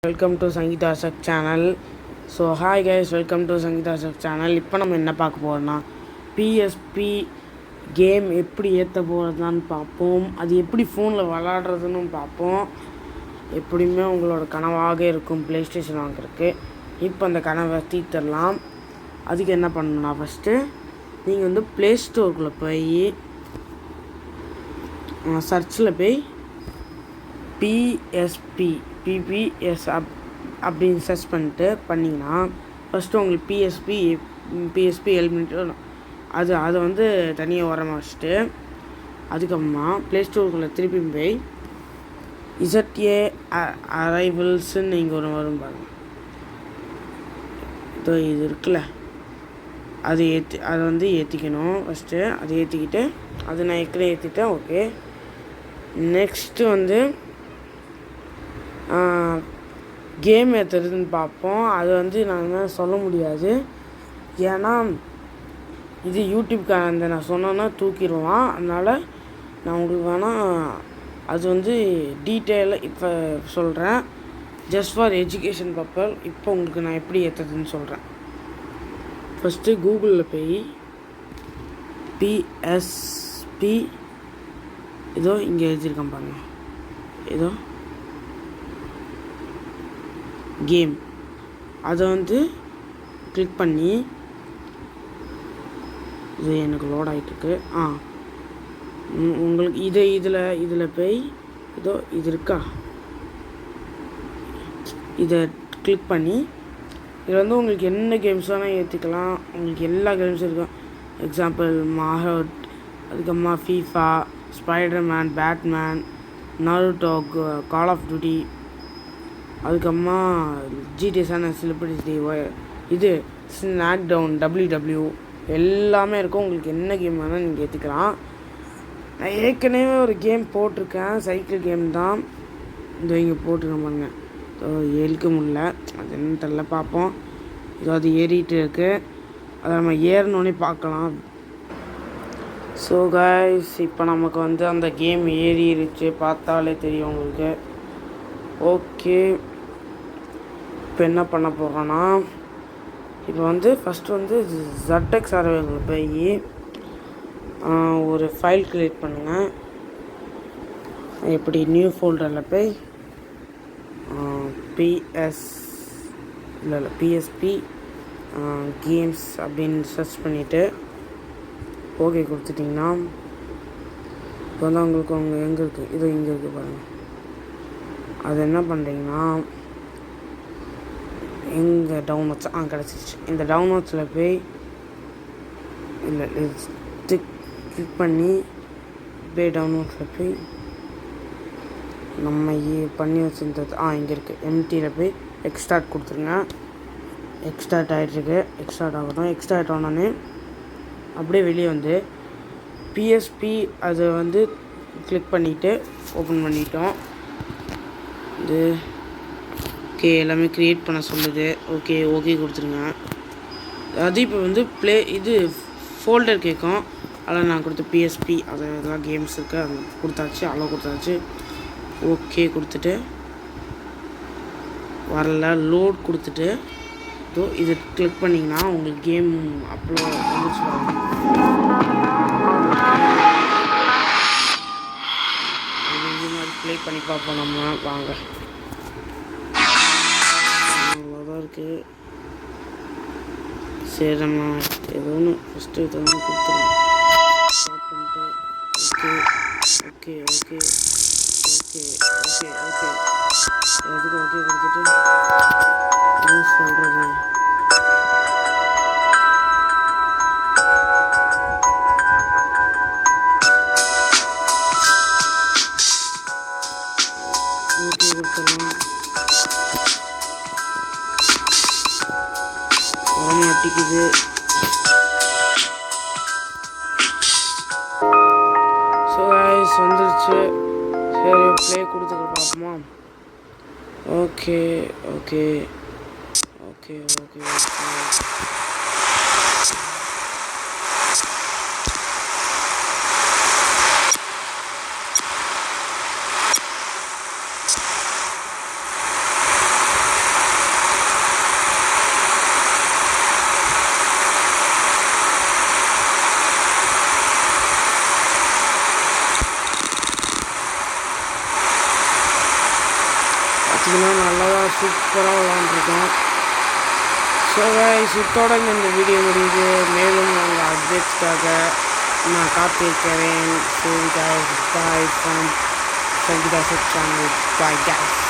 Welcome to Sangeetha சக் channel. So hi guys, welcome to Sangeetha சக் channel. இப்போ நம்ம என்ன பார்க்க போகிறோம்னா பிஎஸ்பி கேம் எப்படி ஏற்ற போகிறதான்னு பார்ப்போம். அது எப்படி ஃபோனில் விளாடுறதுன்னு பார்ப்போம். எப்படியுமே உங்களோட கனவாக இருக்கும் ப்ளே ஸ்டேஷன் வாங்குறதுக்கு. இப்போ அந்த கனவை தீர்த்தரலாம். அதுக்கு என்ன பண்ணணும்னா, ஃபஸ்ட்டு நீங்கள் வந்து ப்ளே ஸ்டோருக்குள்ளே போய் சர்ச்சில் போய் பிபிஎஸ் அப்படின்னு சர்ச் பண்ணிட்டு பண்ணிங்கன்னா ஃபஸ்ட்டு உங்களுக்கு பிஎஸ்பி எலிமெண்ட் அதை வந்து தனியாக உரமாக வச்சுட்டு அதுக்கப்புறமா ப்ளே ஸ்டோருக்குள்ளே திருப்பி போய் இசட்ஏ அரைவல்ஸ்ன்னு நீங்கள் ஒன்று வரும் பாருங்கள். இதோ இது இருக்குல்ல, அதை வந்து ஏற்றிக்கணும். ஃபஸ்ட்டு அதை ஏற்றிக்கிட்டு அது நான் ஏற்கனவே ஏற்றிட்டேன். ஓகே, நெக்ஸ்ட்டு வந்து கேம் ஏற்றுறதுன்னு பார்ப்போம். அது வந்து நாங்கள் சொல்ல முடியாது, ஏன்னா இது யூடியூப்காரன் நான் சொன்னேன்னா தூக்கிடுவான். அதனால் நான் உங்களுக்கு வேணால் அது வந்து டீட்டெயிலாக இப்போ சொல்கிறேன். ஜஸ்ட் ஃபார் எஜுகேஷன் பர்பஸ் இப்போ உங்களுக்கு நான் எப்படி ஏற்றுறதுன்னு சொல்கிறேன். ஃபஸ்ட்டு கூகுளில் போய் பிஎஸ்பி இதோ இங்கே எழுதியிருக்கேன் பாருங்கள், இதோ கேம், அதை வந்து கிளிக் பண்ணி இது எனக்கு லோட் ஆகிட்டுருக்கு. உங்களுக்கு இதில் போய் இதோ இது இருக்கா, இதை கிளிக் பண்ணி இதில் வந்து உங்களுக்கு என்ன கேம்ஸ் வேணால் ஏற்றிக்கலாம். உங்களுக்கு எல்லா கேம்ஸும் இருக்கும். எக்ஸாம்பிள் மாஹட், அதுக்கப்புறமா FIFA, Spiderman, Batman, Naruto, call of duty, அதுக்கப்புறமா ஜிடி சான செலிபிரிட்டி, இது ஸ்நாக் டவுன், டபிள்யூ எல்லாமே இருக்கும். உங்களுக்கு என்ன கேம் வேணால் நீங்கள் ஏற்றுக்கலாம். நான் ஏற்கனவே ஒரு கேம் போட்டிருக்கேன், சைக்கிள் கேம் தான். இந்த இங்கே போட்டிருக்கேன் பாருங்க. ஏற்க முடியல, அது என்னன்னு தெரியல, பார்ப்போம். இதோ அது ஏறிட்டு இருக்குது, அதை நம்ம ஏறினோடனே பார்க்கலாம். ஸோ கைஸ், இப்போ நமக்கு வந்து அந்த கேம் ஏறிடுச்சு, பார்த்தாலே தெரியும் உங்களுக்கு. ஓகே, இப்போ என்ன பண்ண போகிறோன்னா, இப்போ வந்து ஃபஸ்ட்டு வந்து ZX சர்வரில் போய் ஒரு ஃபைல் க்ரியேட் பண்ணுங்கள். எப்படி நியூ ஃபோல்டரில் போய் பிஎஸ்பி கேம்ஸ் அப்படின்னு சர்ச் பண்ணிவிட்டு ஓகே கொடுத்துட்டிங்கன்னா இப்போ வந்து உங்களுக்கு எங்கே இருக்குது, இது இங்கே இருக்குது பாருங்கள். அது என்ன பண்ணுறீங்கன்னா, எங்கே டவுன்லோட்ஸ் கிடச்சிருச்சு. இந்த டவுன்லோட்ஸில் போய் கிளிக் பண்ணி போய் டவுன்லோட்ஸில் போய் நம்ம பண்ணி வச்சுருந்தது இங்கே இருக்குது, எம்டியில் போய் எக்ஸ்ட்ராக்ட் கொடுத்துருங்க. எக்ஸ்ட்ராக்ட் ஆகிட்டுருக்கு, எக்ஸ்ட்ராக்ட் ஆகட்டும். எக்ஸ்ட்ராக்ட் ஆனோடனே அப்படியே வெளியே வந்து பிஎஸ்பி அதை வந்து கிளிக் பண்ணிவிட்டு ஓப்பன் பண்ணிட்டோம். இது ஓகே, எல்லாமே க்ரியேட் பண்ண சொல்லுது. ஓகே கொடுத்துருங்க. அது இப்போ வந்து இது ஃபோல்டர் கேட்கும், அதில் நான் கொடுத்த பிஎஸ்பி அது இதெல்லாம் கேம்ஸ் இருக்குது, அது கொடுத்தாச்சு, கொடுத்தாச்சு. ஓகே கொடுத்துட்டு வரல, லோட் கொடுத்துட்டு இதோ இது கிளிக் பண்ணிங்கன்னா உங்களுக்கு கேம் அப்லோட் வந்துச்சு. இது மாதிரி ப்ளே பண்ணி பார்ப்போம் நம்ம, வாங்க. அவ்வளோதான் இருக்குது. சரி, நம்ம ஏதோ ஒன்று ஃபஸ்ட்டு இதை வந்து கொடுத்துருவோம். ஸ்டார்ட் பண்ணிட்டு ஓகே எதுக்கு ஓகே கொடுத்துட்டு என்ன சொல்கிறது, ஓகே கொடுத்துடலாம். உடனே அட்டிக்குது. ஸோ கைஸ் வந்துருச்சு. சரி, ப்ளே கொடுத்துக்க பார்ப்போமா. ஓகே பார்த்தீங்கன்னா நல்லா சூப்பராக விளாண்டுருக்கோம். ஸோ கைஸ், இதோட இந்த வீடியோ முடியுது. மேலும் உங்கள் அப்டேட்ஸ்க்காக நான் காத்திருக்கிறேன். So guys, bye from Sangeetha channel. Bye guys.